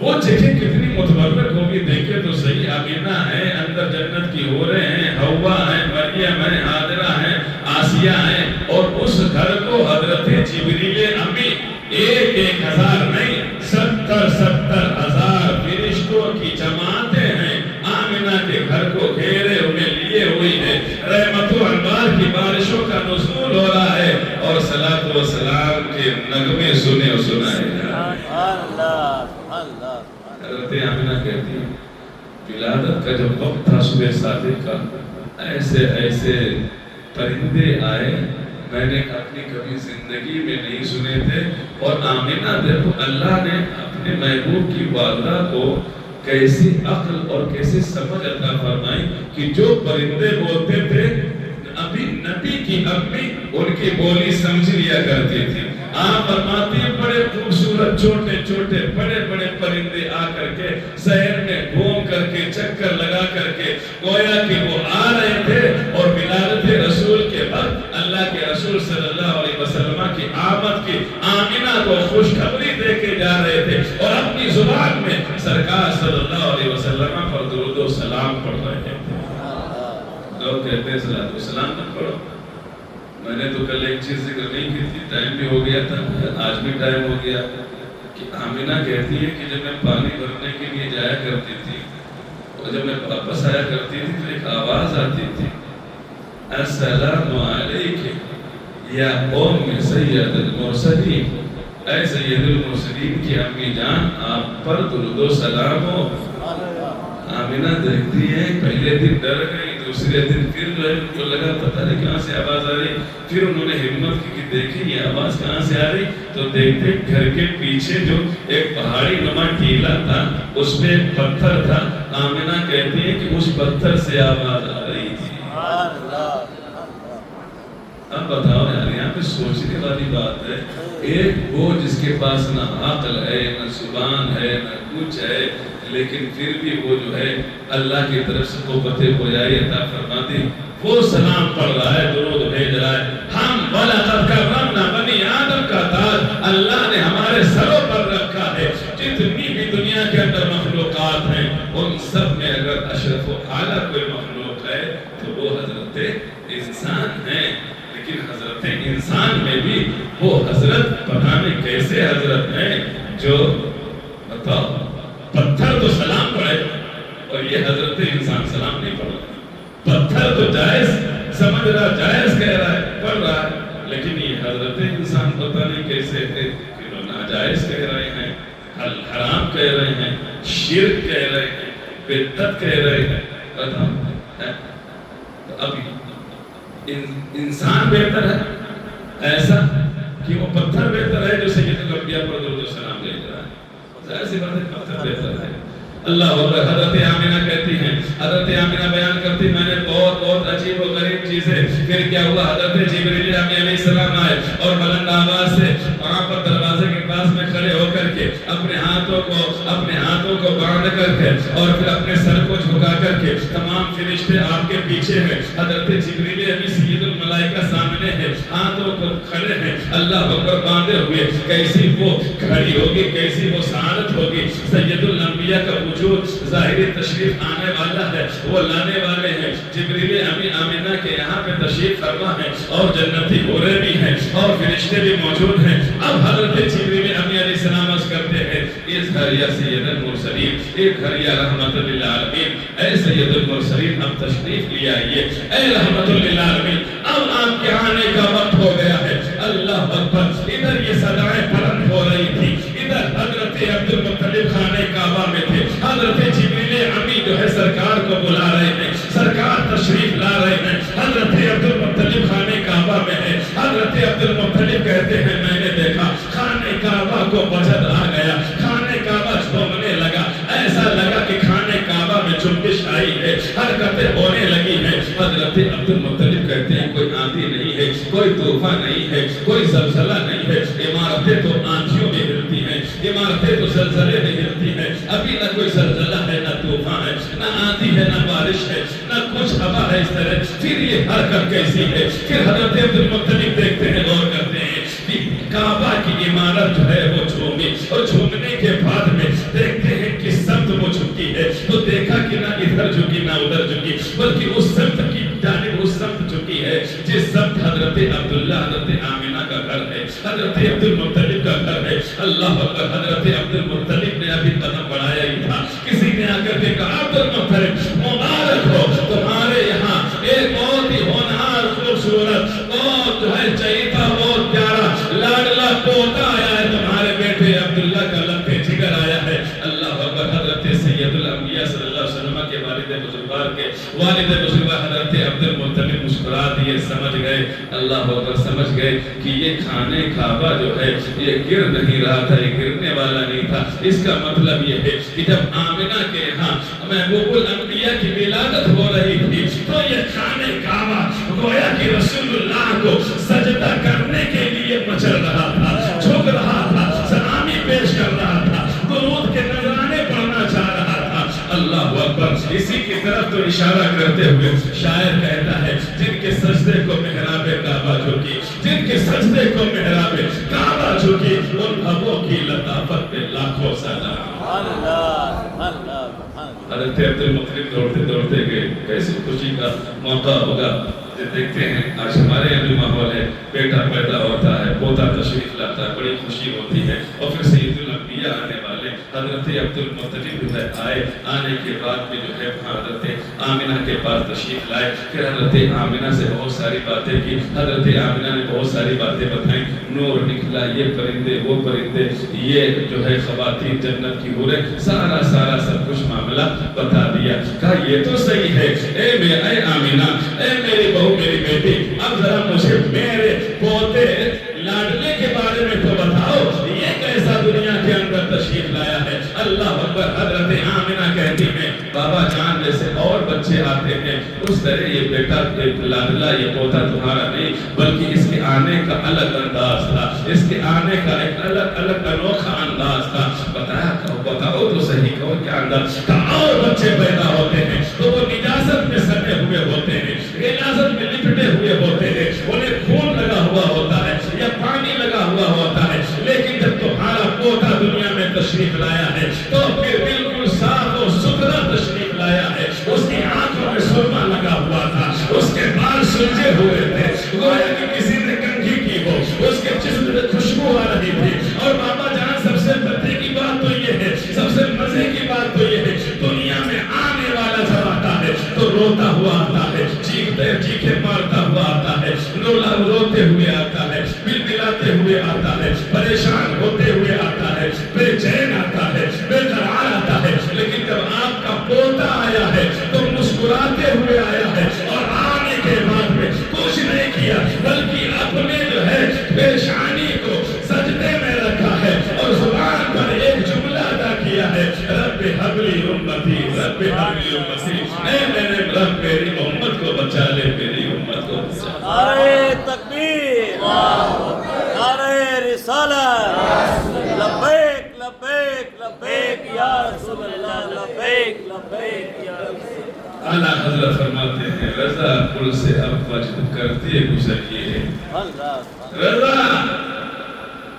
وہ جگہ کتنی متبرک ہوگی دیکھے تو صحیح. آمینہ ہے, اندر جنت کی حوریں ہیں, حوا ہیں, مریم ہیں, حاضرہ ہیں, آسیہ ہیں, اور اس گھر کو حضرت جبریل امی 1,000 نہیں 70,000 فرشتوں کی جماعتیں ہیں آمینہ کے گھر کو گھیرے ہوئے لیے ہوئی ہے. رحمت و انوار کی بارشوں کا نزول ہو رہا ہے اور صلاۃ و سلام کے نغمے سنے اور سنائے جا رہے ہیں. حضرت آمینہ کہتی ہیں ولادت کا جب وقت تھا صبح صادق کا, ایسے ایسے پرندے آئے میں نے اپنی کبھی زندگی میں نہیں سنے تھے. اور آمینہ دیکھو اللہ نے اپنے محبوب کی والدہ کو کیسی عقل اور کیسی سمجھ عطا فرمائی کہ جو پرندے بولتے تھے ابھی نبی کی امی ان کی بولی سمجھ لیا کرتی تھی. آپ فرماتی ہیں بڑے خوبصورت چھوٹے چھوٹے بڑے بڑے پرندے آ کر کے شہر میں گھوم کر کے چکر لگا کر کے گویا کہ وہ آ رہے تھے اور ولادت رسول کے وقت اللہ کے رسول صلی اللہ علیہ وسلم کی آمد کی آمینہ کو خوشخبری دے کے جا رہے تھے اور اپنی زبان میں سرکار صلی اللہ علیہ وسلم پر درود و سلام پڑھ رہے تھے. لوگ کہتے ہیں صلاۃ و سلام نہ پڑھو. میں نے تو کل ایک چیز ذکر نہیں کی تھی, ٹائم بھی ہو گیا تھا, آج بھی ٹائم ہو گیا, کہ آمینہ کہتی ہے کہ جب میں پانی بھرنے کے لیے جایا کرتی تھی اور جب میں واپس آیا کرتی تھی تو ایک آواز آتی تھی السلام علیکم یا قوم سید المرسلین, اے سید المرسلین کی امی جان آپ پر درود و سلام ہو. آمینہ دیکھتی ہے پہلے دن ڈر گئی, دوسرے دن پھر جو ہے ان کو لگا پتہ نہیں کہاں سے آواز آ رہی, پھر انہوں نے ہمت کی کہ دیکھیں یہ آواز کہاں سے آ رہی, تو دیکھتے گھر کے پیچھے جو ایک پہاڑی نما ٹیلا تھا اس پہ ایک پتھر تھا. آمینہ کہتی ہے کہ اس پتھر سے آواز آ رہی تھی. اب بتاؤ یار یہاں پہ سوچنے والی بات ہے, ایک وہ جس کے پاس نہ عقل ہے نہ زبان ہے نہ کچھ ہے, لیکن پھر بھی وہ جو ہے اللہ کی طرف سے قوت گویائی عطا فرماتی, وہ سلام پڑھ رہا ہے, درود بھیج رہا ہے. ہم وَلَقَدْ كَرَّمْنَا بَنِي آدم کا تاج اللہ نے ہمارے سروں پر رکھا ہے. جتنی بھی دنیا کے اندر مخلوقات ہیں ان سب میں اگر اشرف و اعلیٰ کوئی مخلوق ہے تو وہ حضرت انسان ہے. لیکن حضرت انسان میں بھی وہ حضرت پتہ نہیں کیسے حضرت ہیں جو بتاؤ پتھر تو سلام پڑھے اور یہ حضرت انسان سلام نہیں پڑھ رہا. پتھر تو جائز سمجھ رہا, جائز کہہ رہا ہے, پڑھ رہا ہے, لیکن یہ حضرت انسان پتہ نہیں کیسے کہ ناجائز کہہ رہے ہیں, حرام کہہ رہے ہیں, شرک کہہ رہے ہیں, بدعت کہہ رہے ہیں. تو اب انسان بہتر ہے ایسا کہ وہ پتھر بہتر ہے جو سید الانبیاء پر درود و سلام بھیج رہا ہے. ظاہر سی بات ہے پتھر بہتر ہے. اللہ اکبر. حضرت آمینہ کہتی ہیں, حضرت آمینہ بیان کرتی میں نے بہت عجیب و غریب چیزیں. پھر کیا ہوا, حضرت جبریل علیہ السلام آئے اور بلند آواز سے وہاں پر دروازے کے پاس میں کھڑے ہو کر کے اپنے ہاتھوں کو باندھ کر کے اور پھر اپنے سر کو جھکا کر کے تمام فرشتے آپ کے پیچھے ہیں, حضرت جبریل ابھی سید الملائکہ سامنے ہے, ہاتھوں کو کھڑے ہیں اللہ اکبر باندھے ہوئے. کیسی وہ کھڑی ہوگی, کیسی وہ سعادت ہوگی. سید الانبیاء کا وجود ظاہری تشریف آنے والا ہے, وہ لانے والے ہیں. جبریل امی آمینہ کے یہاں پہ تشریف فرما ہے اور جنتی حوریں بھی ہیں اور فرشتے بھی موجود ہیں. اب حضرت جبریل امی علیہ السلام عرض کرتے ہیں اس گھر یا سید المرسلین, ایک گھر یا رحمت للعالمین, اے سید المرسلین اب تشریف لے آئیے, اے رحمت للعالمین اب آپ کے آنے کا وقت ہو گیا ہے. اللہ اکبر. ادھر یہ صدائیں بلند ہو رہی تھی, ادھر حضرت عبد المطلب خانہ کعبہ میں تھے. حضرت جبریل امی جو ہے سرکار کو بلا رہے ہیں, سرکار تشریف لا رہے ہیں. حضرت عبد المطلب خانہ کعبہ میں ہے. حضرت عبد المطلب کہتے ہیں میں نے دیکھا خانہ کعبہ کو وجد آ گیا, خانہ کعبہ جھومنے لگا, ایسا لگا کہ خانہ کعبہ میں جنبش آئی ہے, حرکتیں ہونے لگی ہیں. حضرت عبد المطلب کہتے ہیں کوئی آندھی نہیں ہے, کوئی طوفان نہیں ہے, کوئی زلزلہ نہیں ہے. عمارتیں تو آندھیوں میں ہلتی ہیں, عمارتیں تو زلزلے میں ہلتی ہیں. ابھی نہ کوئی زلزلہ ہے, نہ طوفان ہے, نہ آندھی ہے, نہ بارش ہے, نہ کچھ ہوا ہے اس طرح. پھر یہ حرکت کیسی ہے؟ پھر حضرت عبد المطلب دیکھتے ہیں, غور کرتے ہیں کہ کعبہ کی عمارت جو ہے وہ وہ جھکی ہے تو دیکھا کہ نہ ادھر جھکی نہ ادھر جھکی بلکہ اس سمت کی جانب اس سمت جھکی ہے جس سمت حضرت عبداللہ حضرت آمنہ کا گھر ہے حضرت عبد المطلب کا گھر ہے اللہ اکبر حضرت عبد المطلب نے ابھی قدم بڑھایا ہی تھا کسی نے آ کر کے کہا عبد المطلب مبارک ہو تمہارے یہاں ایک بہت ہی ہونہار خوبصورت بہت جو ہے چہیتا بہت پیارا لاڈلا پوتا آیا ہے تمہارے بیٹے عبداللہ کا لمبے جگر آیا ہے اللہ اکبر حضرت سید الانبیاء صلی اللہ علیہ وسلم کے والد بزرگوار کے والد بزرگوار حضرت عبد المطلب مسکرا دیے سمجھ گئے اللہ اکبر سمجھ گئے کہ یہ خانہ کعبہ جو ہے یہ گر نہیں رہا تھا یہ گرنے والا نہیں تھا اس کا مطلب یہ ہے کہ جب آمنہ کے یہاں محبوب الانبیاء کی ولادت ہو رہی تھی تو یہ خانہ کعبہ گویا کہ رسول اللہ کو سجدہ کرنے کے لیے مچل رہا تھا جھک رہا تھا سلامی پیش کر رہا تھا درود کے نذرانے پڑھنا چاہ رہا تھا اللہ اکبر اسی کی طرف تو اشارہ کرتے ہوئے شاعر کہتا ہے جن کے سجدے کو محراب کعبہ جھکی جن کے سجدے کو محراب کعبہ جھکی ان بھووں کی لطافت پہ لاکھوں سلام اللہ اللہ حضرت عبد المطلب دوڑتے دوڑتے گئے کیسی خوشی کا موقع ہوگا دیکھتے ہیں آج ہمارے یہاں بھی ماحول ہے بیٹا پیدا ہوتا ہے پوتا تشریف لاتا ہے بڑی خوشی ہوتی ہے اور پھر سید الانبیاء آنے والے حضرت عبد المطلب جو ہے آئے آنے کے بعد بھی جو ہے حضرت آمنہ کے پاس تشریف لائے پھر حضرت آمنہ سے بہت ساری باتیں کی حضرت آمنہ نے بہت ساری باتیں بتائیں نور نکلا یہ پرندے وہ پرندے یہ جو ہے خواتین جنت کی حوریں سارا سب کچھ معاملہ بتا دیا کہا یہ تو صحیح ہے اے آمنہ اے میری بہو میری بیٹی اب ذرا مجھے میرے پوتے لاڈلے کے بارے میں تو بتاؤ یہ کیسا دنیا کے اندر تشریف لایا ہے اللہ اکبر حضرت آمنہ کہتی ہیں بابا جان جیسے اور بچے آتے ہیں اس طرح یہ بیٹا لاڈلا یہ پوتا تمہارا نہیں بلکہ اس کے آنے کا الگ انداز تھا اس کے آنے کا ایک الگ انوکھا انداز تھا بتاؤ تو صحیح کہو کیا انداز اور بچے پیدا ہوتے ہیں تو وہ نجاست میں سٹے ہوئے ہوتے ہیں نجاست میں لپٹے ہوئے ہوتے ہیں انہیں خون لگا ہوا ہوتا ہے یا پانی لگا ہوا ہوتا ہے لیکن جب تمہارا پوتا دنیا میں تشریف لایا ہے تو پھر بالکل صاف و ستھرا تشریف لایا ہے اس کی آنکھوں میں سرما لگا ہوا تھا اس کے بال سلجھے ہوئے تھے گویا کہ کسی نے کنگھی کی ہو اس کے جسم میں خوشبو آ رہی تھی اور بابا جان سب سے مزے کی بات تو یہ ہے سب سے مزے کی بات تو یہ ہے دنیا میں آنے والا جب آتا ہے تو روتا ہوا آتا ہے چیخے مارتا ہوا آتا ہے روتے ہوئے آتا ہے بلبلاتے ہوئے آتا ہے پریشان ہوتے ہوئے آتا ہے بے چین آتا ہے بے قرار آتا ہے لیکن جب آپ کا پوتا آیا ہے تو مسکراتے ہوئے آیا ہے اور آنے کے بعد میں کچھ نہیں کیا بلکہ اپنے جو ہے پیشانی کو سجدے میں رکھا ہے اور زبان پر ایک جملہ ادا کیا ہے رب حبلی امتی رب حبلی امتی اے میرے رب میری امت کو بچا لے میری امت کو بچا لے نعرہ تکبیر نعرہ رسالت لبیک لبیک لبیک یا رسول اللہ لبیک لبیک یا رسول اللہ اعلیٰ حضرت فرماتے ہیں رضا پل سے اب وجد کرتے گزریے رضا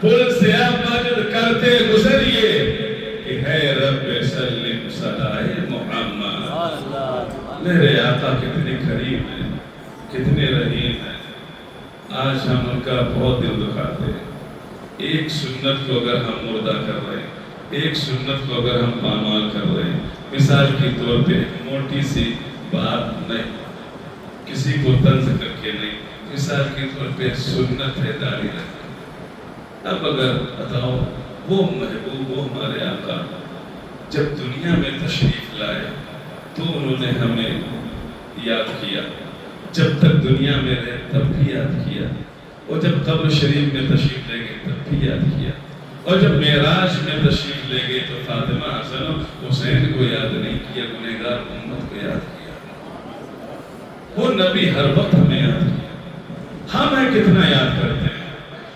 پل سے اب وجد کرتے گزریے کہ ہے رب سلم صدائے محمد میرے آقا کتنے قریب ہیں کتنے رحیم ہیں آج ہم ان کا بہت دل دکھاتے ہیں ایک سنت کو اگر ہم مردہ کر رہے ہیں ایک سنت کو اگر ہم پامال کر رہے ہیں مثال کے طور پہ موٹی سی بات نہیں کسی کو طنز کر کے نہیں مثال کے طور پہ سنت ہے داڑھی رکھنا اب اگر بتاؤ وہ محبوب وہ ہمارے آقا جب دنیا میں تشریف لائے تو انہوں نے ہمیں یاد کیا جب تک دنیا میں رہے تب بھی یاد کیا اور جب قبر شریف میں تشریف لے گئے تب بھی یاد کیا اور جب معراج میں تشریف لے گئے تو فاطمہ حسن و حسین کو یاد نہیں کیا گنہگار امت کو یاد کیا وہ نبی ہر وقت ہمیں یاد کیا ہمیں کتنا یاد کرتے ہیں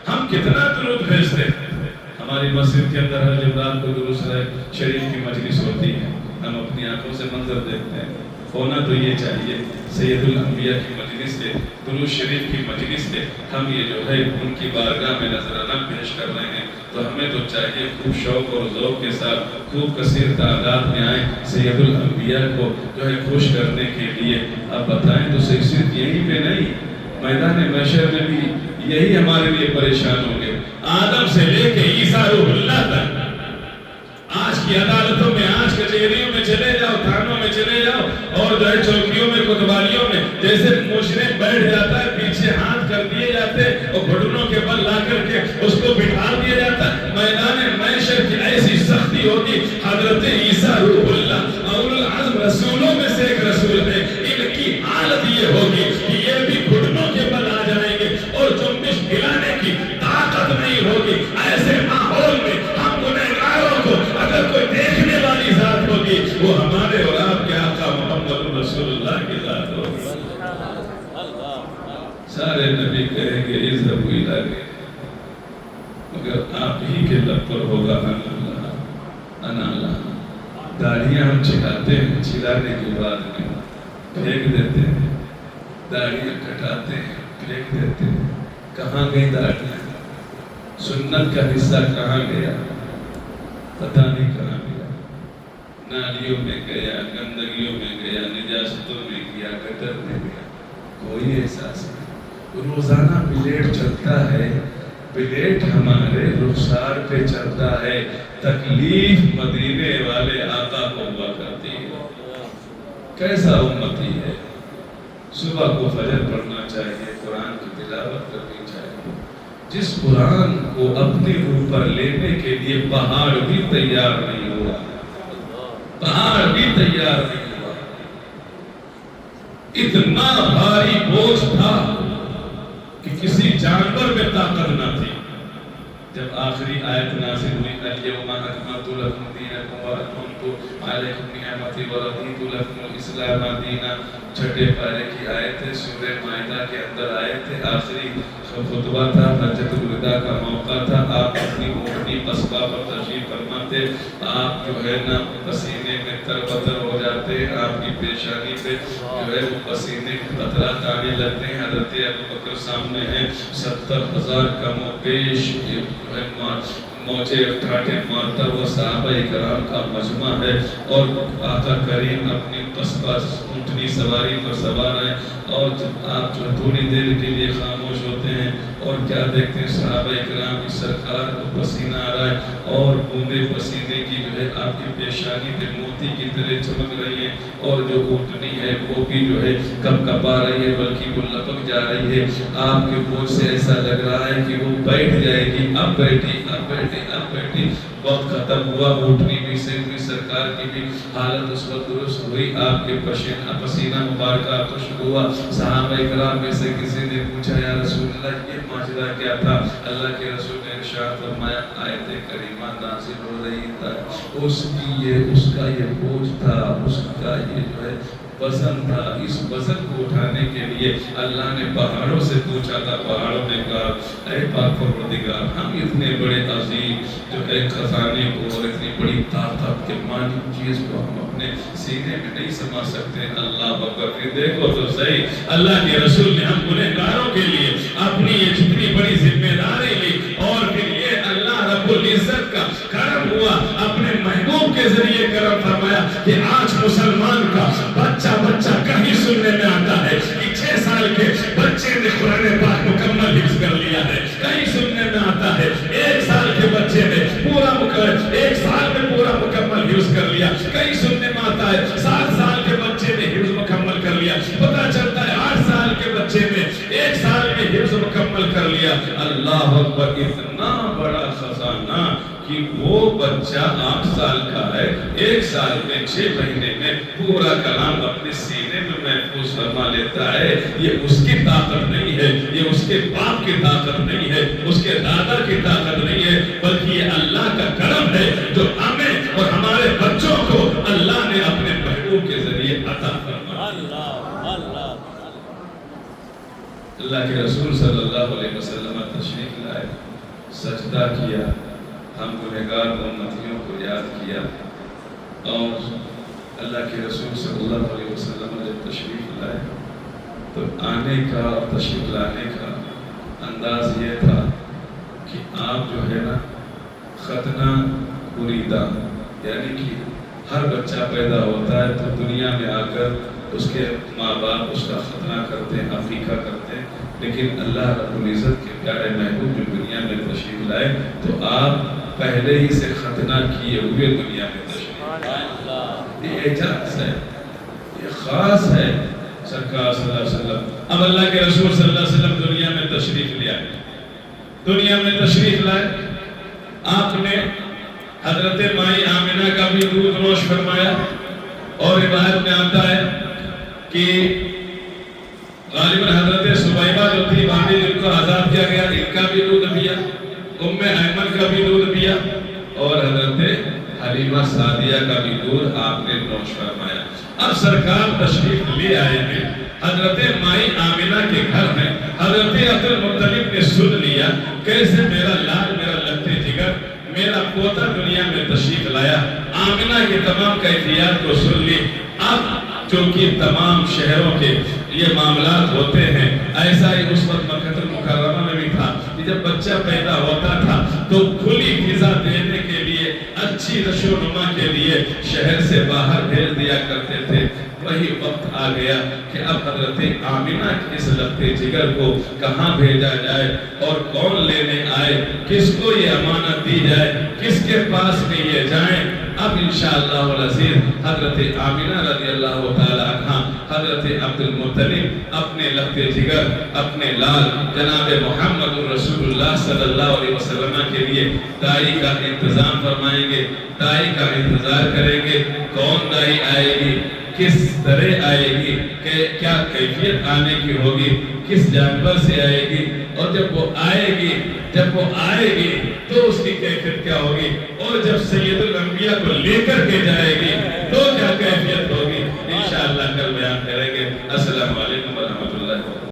ہم کتنا درود بھیجتے ہیں ہماری مسجد کے اندر ہر جمعرات کو درود شریف کی مجلس ہوتی ہے ہم اپنی آنکھوں سے منظر دیکھتے ہیں ہونا تو یہ چاہیے سید الانبیاء کی مجلس سے، درود شریف کی مجلس سے ہم یہ جو ہے ان کی بارگاہ میں نذرانہ پیش کر رہے ہیں، تو ہمیں تو چاہیے خوب شوق اور ذوق کے ساتھ خوب کثیر تعداد میں آئیں سید الانبیاء کو جو ہے خوش کرنے کے لیے۔ آپ بتائیں تو صرف یہیں پہ نہیں، میدان محشر میں بھی یہی ہمارے لیے پریشان ہوں گے۔ آدم سے لے کے عیسیٰ روح اللہ تک، آج کی عدالتوں میں، آج کچہریوں میں چلے جاؤ، تھانوں میں چلے جاؤ، اور جو ہے چوکیوں میں، کوتوالیوں میں، جیسے مجرم بیٹھ جاتا ہے پیچھے ہاتھ کر دیے جاتے اور گھٹنوں کے بل لا کر کے اس کو بٹھا دیا جاتا ہے۔ میدان محشر کی ایسی سختی ہوگی، حضرت عیسیٰ روح اللہ اولو العزم رسولوں میں سے ایک رسول ہے، ان کی حالت یہ ہوگی کہ یہ بھی گھٹنوں کے بل آ جائیں گے اور جنبش ہلانے کی طاقت نہیں ہوگی۔ ایسے ماحول میں ہم گنہگاروں کو اگر کوئی دیکھنے والی ذات ہوگی وہ ہمارے اور آپ کے آقا محمد رسول اللہ کی ذات ہوگی۔ سارے نبی کہیں گے اذهبوا الى غيره، مگر آپ ہی کے لب پر ہوگا انا اللہ۔ داڑھیاں ہم چڑھاتے ہیں، چڑھانے کے بعد میں پھینک دیتے ہیں، داڑھیاں کٹاتے ہیں پھینک دیتے ہیں۔ کہاں گئی داڑھیاں؟ سنت کا حصہ کہاں گیا؟ پتہ نہیں کہاں گیا۔ نالیوں میں گیا، گندگیوں میں گیا، نجاستوں میں گیا، گٹر میں گیا، کوئی احساس نہیں۔ روزانہ پلیٹ چلتا ہے، پلیٹ ہمارے رخسار پہ چلتا ہے، تکلیف مدینے والے آقا کو ہوا کرتی ہے۔ کیسا امتی ہے؟ صبح کو فجر پڑھنا چاہیے، قرآن کی تلاوت کرنی چاہیے۔ جس قرآن کو اپنے اوپر لینے کے لیے پہاڑ بھی تیار نہیں ہوا، پہاڑ بھی تیار نہیں ہوا، اتنا بھاری بوجھ تھا کہ کسی جانور میں طاقت نہ تھی۔ جب آخری آیت نازل ہوئی الیوم اکملت لکم دینکم واتممت علیکم نعمتی ورضیت لکم الاسلام دینا، چھٹے پارے کی آیت ہے، سورہ مائدہ کے اندر آیت ہے، آخری خطبہ تھا، حجۃ الوداع کا موقع تھا۔ آپ اپنی موٹی قصبہ پر تشریف فرما تھے، آپ جو ہے نا پسینے میں تربتر ہو جاتے، آپ کی پیشانی پہ جو ہے وہ پسینے کے قطرات آنے لگتے ہیں۔ حضرت ابوبکر سامنے ہیں، 70,000 کم و بیش موچے ٹھاٹے مارتا ہوا صحابہ کرام کا مجمع ہے، اور آقا کریم اپنی قصبہ اونٹنی سواری پر سوار ہیں، اور جب آپ جو تھوڑی دیر کے لیے خاموش ہوتے ہیں اور کیا دیکھتے ہیں، صحابہ کرام کی سرکار کو پسینہ آ رہا ہے اور بوندے پسینے کی جو ہے آپ کی پیشانی پہ موتی کی طرح چمک رہی ہے، اور جو اونٹنی ہے وہ بھی جو ہے کپ کپا رہی ہے، بلکہ وہ لپک جا رہی ہے۔ آپ کے بوجھ سے ایسا لگ رہا ہے کہ وہ بیٹھ جائے گی، اب بیٹھی اب بیٹھی اب بیٹھی۔ وقت ختم ہوا، اونٹنی بھی سیدھی سرکار کی بھی حالت اس وقت درست ہوئی، آپ کے پسینہ مبارکہ خشک ہوا۔ صحابہ کرام میں سے کسی نے پوچھا، یا رسول اللہ یہ ماجرا کیا تھا؟ اللہ کے رسول نے ارشاد فرمایا، آیت کریمہ نازل ہو رہی تھا، اس کا یہ بوجھ تھا، اس کا یہ جو ہے وزن تھا، اس وزن کو اٹھانے کے لیے اللہ نے پہاڑوں سے پوچھا تھا۔ پہاڑوں نے کہا، اے پاک پروردگار، ہم اتنے بڑے عظیم جو ہے خزانے کو اور اتنی بڑی طاقت کے مالک چیز کو ہم اپنے سینے میں نہیں سما سکتے۔ اللہ اکبر، دیکھو تو صحیح، اللہ کے رسول نے ہم گنہگاروں کے لیے اپنی یہ جتنی بڑی ذمہ داری لی، اور پھر یہ اللہ رب العزت کا کرم ہوا، اپنے محبوب کے ذریعے کرم فرمایا کہ آج مسلمان کا بچہ کہیں سننے میں آتا ہے کہ 6 سال کے بچے نے قرآن پاک مکمل حفظ کر لیا ہے، کہیں سننے میں آتا ہے 1 سال کے بچے نے 1 سال میں پورا مکمل حفظ کر لیا، کہیں سننے میں آتا ہے 7 سال کے بچے نے حفظ مکمل کر لیا، پتہ چلتا ہے 8 سال کے بچے نے 1 سال میں حفظ مکمل کر لیا۔ اللہ اکبر، اتنا بڑا خزانہ کہ وہ بچہ 8 سال کا ہے، 1 سال میں 6 مہینے میں پورا کلام اپنے سینے میں محفوظ فرما لیتا ہے۔ یہ اس کی طاقت نہیں ہے، یہ اس کے باپ کی طاقت نہیں ہے، اس کے دادا کی طاقت نہیں ہے، بلکہ یہ اللہ کا کرم ہے جو ہمیں اور ہمارے بچوں کو اللہ نے اپنے محبوب کے ذریعے عطا فرمایا۔ اللہ کے رسول صلی اللہ علیہ وسلم تشریف لائے، سجدہ کیا، ہم گنہگار امتیوں کو یاد کیا، اور اللہ کے رسول صلی اللہ علیہ وسلم جب تشریف لائے تو آنے کا اور تشریف لانے کا انداز یہ تھا کہ آپ جو ہے نا ختنہ مریدہ، یعنی کہ ہر بچہ پیدا ہوتا ہے تو دنیا میں آ کر اس کے ماں باپ اس کا ختنہ کرتے ہیں، عقیقہ کرتے ہیں، لیکن اللہ رب العزت کے پیارے محبوب جو دنیا میں تشریف لائے تو آپ پہلے ہی سے ختنہ کیے ہوئے دنیا میں تشریف لائے۔ یہ اعجاز ہے، یہ خاص ہے سرکار صلی اللہ علیہ وسلم۔ اب اللہ کے رسول صلی اللہ علیہ وسلم دنیا میں تشریف لے آئے، دنیا میں تشریف لائے، آپ نے حضرت مائی آمنہ کا بھی دودھ نوش فرمایا، اور روایت میں آتا ہے کہ غالباً حضرت سبیبہ جو تھی باندھی جن کو آزاد کیا گیا، ان کا بھی دودھ پیا، ام ایمن کا بھی دودھ پیا، اور حضرت حلیمہ سعدیہ کا بھی دودھ آپ نے نوش فرمایا۔ اب سرکار تشریف لے آئے ہیں، حضرت مائی آمنہ کے گھر میں حضرت عبد المطلب نے سن لیا کیسے میرا لال، میرا لگتے جگر، میرا پوتا دنیا میں تشریف لایا۔ آمنہ کی تمام کیفیات کو سن لی۔ اب چونکہ تمام شہروں کے یہ معاملات ہوتے ہیں، ایسا ہی اس وقت مکہ المکرمہ میں بھی تھا کہ جب بچہ پیدا ہوتا تھا تو کھلی فضا دینے کے لیے، اچھی نشو و نما کے لیے شہر سے باہر بھیج دیا کرتے تھے۔ وہی وقت آ گیا کہ اب حضرت آمنہ کی اس لگتے جگر کو کہاں بھیجا جائے اور کون لینے آئے، کس کو یہ امانت دی جائے، کس کے پاس میں یہ جائیں۔ اب انشاءاللہ العزیز حضرت آمنہ رضی اللہ تعالی عنہ، حضرت عبد المطلب اپنے لگتے جگر، اپنے لال جناب محمد رسول اللہ صلی اللہ علیہ وسلم کے لیے دائی کا انتظام فرمائیں گے، دائی کا انتظار کریں گے۔ کون دائی آئے گی، کس طرح آئے گی، کیا کیفیت آنے کی ہوگی، کس جانور سے آئے گی، اور جب وہ آئے گی تو اس کی کیفیت کیا ہوگی، اور جب سید الانبیاء کو لے کر کے جائے گی تو کیا کیفیت ہوگی، انشاءاللہ کل بیان کریں گے۔ السلام علیکم ورحمۃ اللہ وبرکاتہ۔